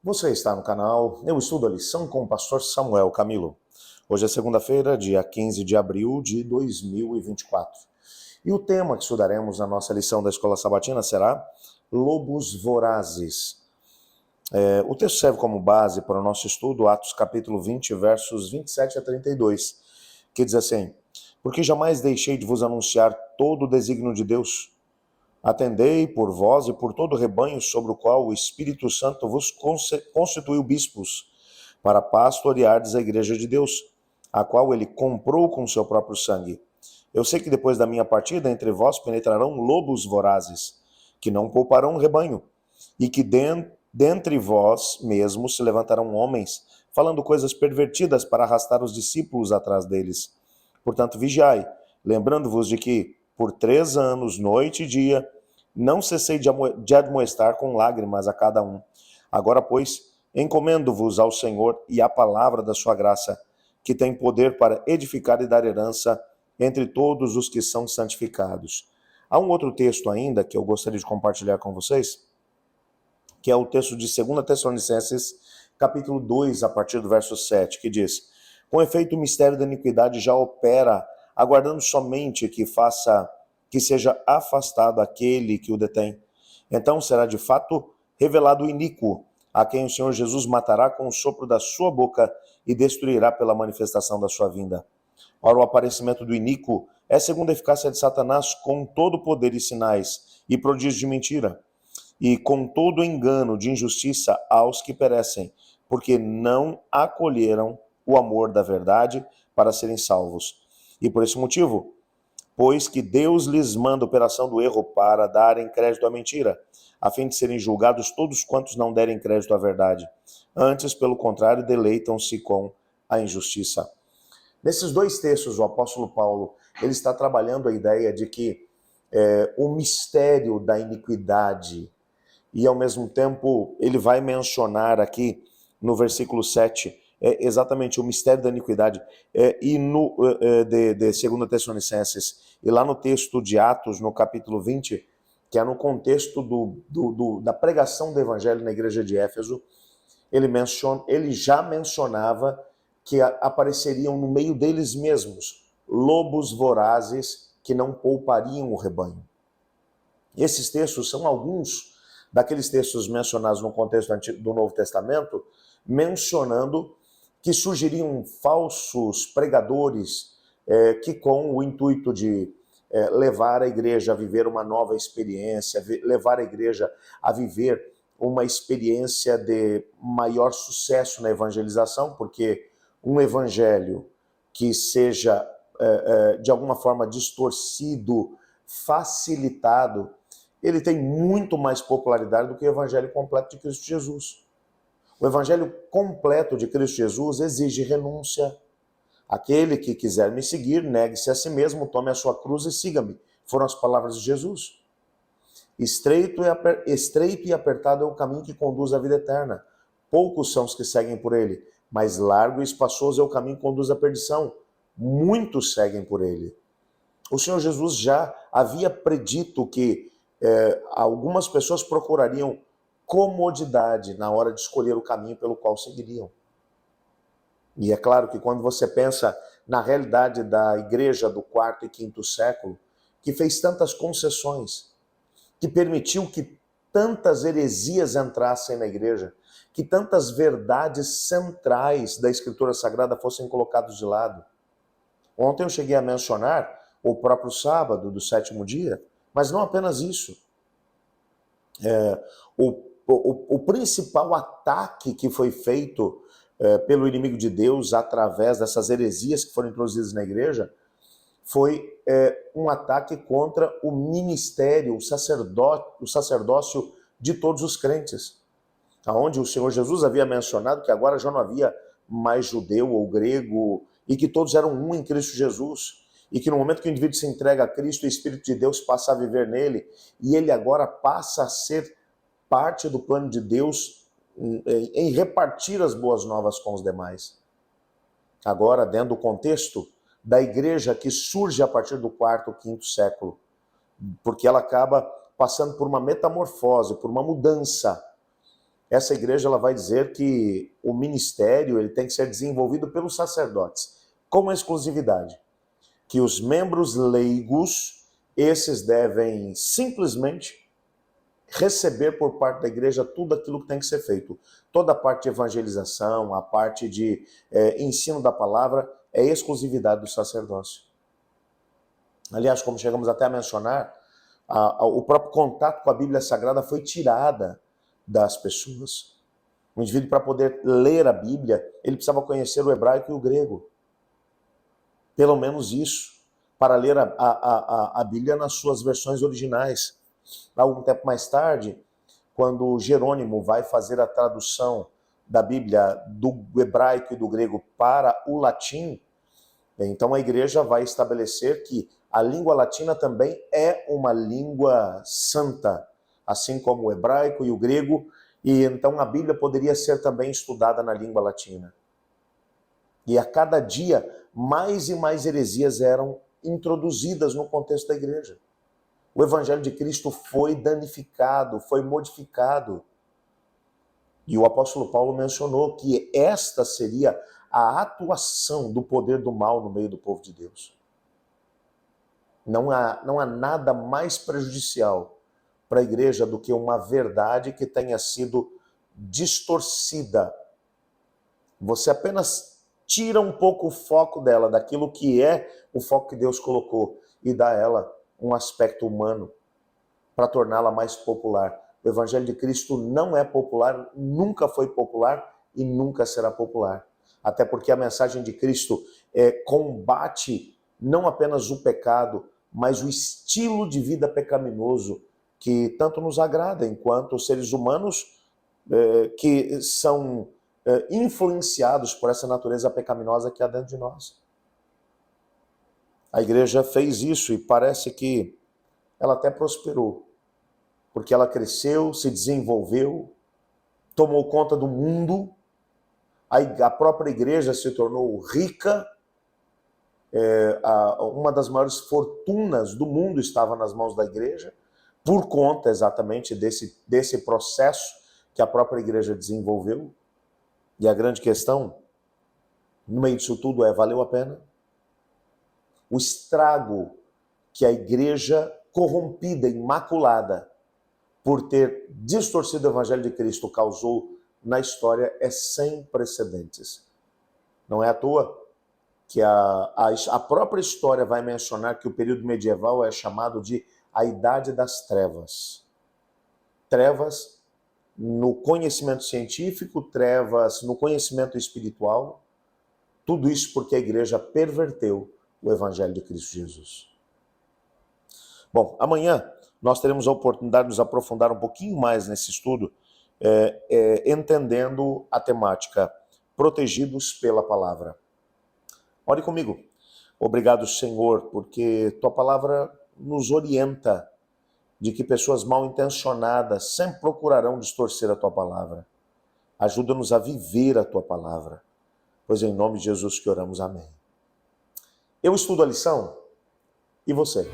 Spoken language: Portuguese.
Você está no canal Eu Estudo a Lição com o pastor Samuel Camilo. Hoje é segunda-feira, dia 15 de abril de 2024. E o tema que estudaremos na nossa lição da Escola Sabatina será Lobos Vorazes. O texto serve como base para o nosso estudo, Atos capítulo 20, versos 27 a 32, que diz assim: Porque jamais deixei de vos anunciar todo o desígnio de Deus. Atendei por vós e por todo o rebanho sobre o qual o Espírito Santo vos constituiu bispos, para pastoreardes a igreja de Deus, a qual ele comprou com seu próprio sangue. Eu sei que depois da minha partida entre vós penetrarão lobos vorazes, que não pouparão o rebanho, e que dentre vós mesmos se levantarão homens, falando coisas pervertidas para arrastar os discípulos atrás deles. Portanto, vigiai, lembrando-vos de que, por 3 anos, noite e dia, não cessei de admoestar com lágrimas a cada um. Agora, pois, encomendo-vos ao Senhor e à palavra da sua graça, que tem poder para edificar e dar herança entre todos os que são santificados. Há um outro texto ainda que eu gostaria de compartilhar com vocês, que é o texto de 2 Tessalonicenses, capítulo 2, a partir do verso 7, que diz: Com efeito, o mistério da iniquidade já opera, aguardando somente que seja afastado aquele que o detém. Então será de fato revelado o iníquo, a quem o Senhor Jesus matará com o sopro da sua boca e destruirá pela manifestação da sua vinda. Ora, o aparecimento do iníquo é segundo a eficácia de Satanás, com todo poder e sinais e prodígios de mentira, e com todo engano de injustiça aos que perecem, porque não acolheram o amor da verdade para serem salvos. E por esse motivo, pois que Deus lhes manda a operação do erro para darem crédito à mentira, a fim de serem julgados todos quantos não derem crédito à verdade. Antes, pelo contrário, deleitam-se com a injustiça. Nesses dois textos, o apóstolo Paulo ele está trabalhando a ideia de que o mistério da iniquidade, e ao mesmo tempo ele vai mencionar aqui no versículo 7 exatamente o mistério da iniquidade, e de 2 Tessalonicenses, e lá no texto de Atos, no capítulo 20, que é no contexto da pregação do evangelho na igreja de Éfeso, ele já mencionava que apareceriam no meio deles mesmos lobos vorazes que não poupariam o rebanho. Esses textos são alguns daqueles textos mencionados no contexto do Novo Testamento, mencionando que surgiriam falsos pregadores que, com o intuito de levar a igreja a viver uma nova experiência, levar a igreja a viver uma experiência de maior sucesso na evangelização, porque um evangelho que seja de alguma forma distorcido, facilitado, ele tem muito mais popularidade do que o evangelho completo de Cristo Jesus. O evangelho completo de Cristo Jesus exige renúncia. Aquele que quiser me seguir, negue-se a si mesmo, tome a sua cruz e siga-me. Foram as palavras de Jesus. Estreito e apertado é o caminho que conduz à vida eterna. Poucos são os que seguem por ele, mas largo e espaçoso é o caminho que conduz à perdição. Muitos seguem por ele. O Senhor Jesus já havia predito que algumas pessoas procurariam comodidade na hora de escolher o caminho pelo qual seguiriam. E é claro que quando você pensa na realidade da igreja do 4º e 5º século, que fez tantas concessões, que permitiu que tantas heresias entrassem na igreja, que tantas verdades centrais da Escritura Sagrada fossem colocadas de lado. Ontem eu cheguei a mencionar o próprio sábado do 7º dia, mas não apenas isso. O principal ataque que foi feito pelo inimigo de Deus através dessas heresias que foram introduzidas na igreja foi um ataque contra o ministério, o sacerdócio de todos os crentes, onde o Senhor Jesus havia mencionado que agora já não havia mais judeu ou grego e que todos eram um em Cristo Jesus. E que no momento que o indivíduo se entrega a Cristo, o Espírito de Deus passa a viver nele, e ele agora passa a ser parte do plano de Deus em repartir as boas novas com os demais. Agora, dentro do contexto da igreja que surge a partir do 4º, 5º século, porque ela acaba passando por uma metamorfose, por uma mudança. essa igreja ela vai dizer que o ministério ele tem que ser desenvolvido pelos sacerdotes, com exclusividade. Que os membros leigos, esses devem simplesmente receber por parte da igreja tudo aquilo que tem que ser feito. Toda a parte de evangelização, a parte de ensino da palavra, é exclusividade do sacerdócio. Aliás, como chegamos até a mencionar, o próprio contato com a Bíblia Sagrada foi tirada das pessoas. O indivíduo, para poder ler a Bíblia, ele precisava conhecer o hebraico e o grego. Pelo menos isso, para ler a Bíblia nas suas versões originais. Algum tempo mais tarde, quando Jerônimo vai fazer a tradução da Bíblia do hebraico e do grego para o latim, então a igreja vai estabelecer que a língua latina também é uma língua santa, assim como o hebraico e o grego, e então a Bíblia poderia ser também estudada na língua latina. E a cada dia, mais e mais heresias eram introduzidas no contexto da igreja. O Evangelho de Cristo foi danificado, foi modificado. E o apóstolo Paulo mencionou que esta seria a atuação do poder do mal no meio do povo de Deus. Não há nada mais prejudicial para a igreja do que uma verdade que tenha sido distorcida. Você apenas tira um pouco o foco dela, daquilo que é o foco que Deus colocou, e dá a ela um aspecto humano para torná-la mais popular. O Evangelho de Cristo não é popular, nunca foi popular e nunca será popular. Até porque a mensagem de Cristo combate não apenas o pecado, mas o estilo de vida pecaminoso que tanto nos agrada enquanto seres humanos que são influenciados por essa natureza pecaminosa que há dentro de nós. A igreja fez isso e parece que ela até prosperou, porque ela cresceu, se desenvolveu, tomou conta do mundo, a própria igreja se tornou rica, uma das maiores fortunas do mundo estava nas mãos da igreja, por conta exatamente desse processo que a própria igreja desenvolveu. E a grande questão, no meio disso tudo, valeu a pena? O estrago que a igreja corrompida, imaculada, por ter distorcido o Evangelho de Cristo, causou na história é sem precedentes. Não é à toa que a própria história vai mencionar que o período medieval é chamado de a Idade das Trevas. Trevas no conhecimento científico, trevas no conhecimento espiritual, tudo isso porque a igreja perverteu o Evangelho de Cristo Jesus. Bom, amanhã nós teremos a oportunidade de nos aprofundar um pouquinho mais nesse estudo, entendendo a temática protegidos pela palavra. Ore comigo. Obrigado, Senhor, porque tua palavra nos orienta de que pessoas mal intencionadas sempre procurarão distorcer a tua palavra. Ajuda-nos a viver a tua palavra, pois é em nome de Jesus que oramos. Amém. Eu estudo a lição e você?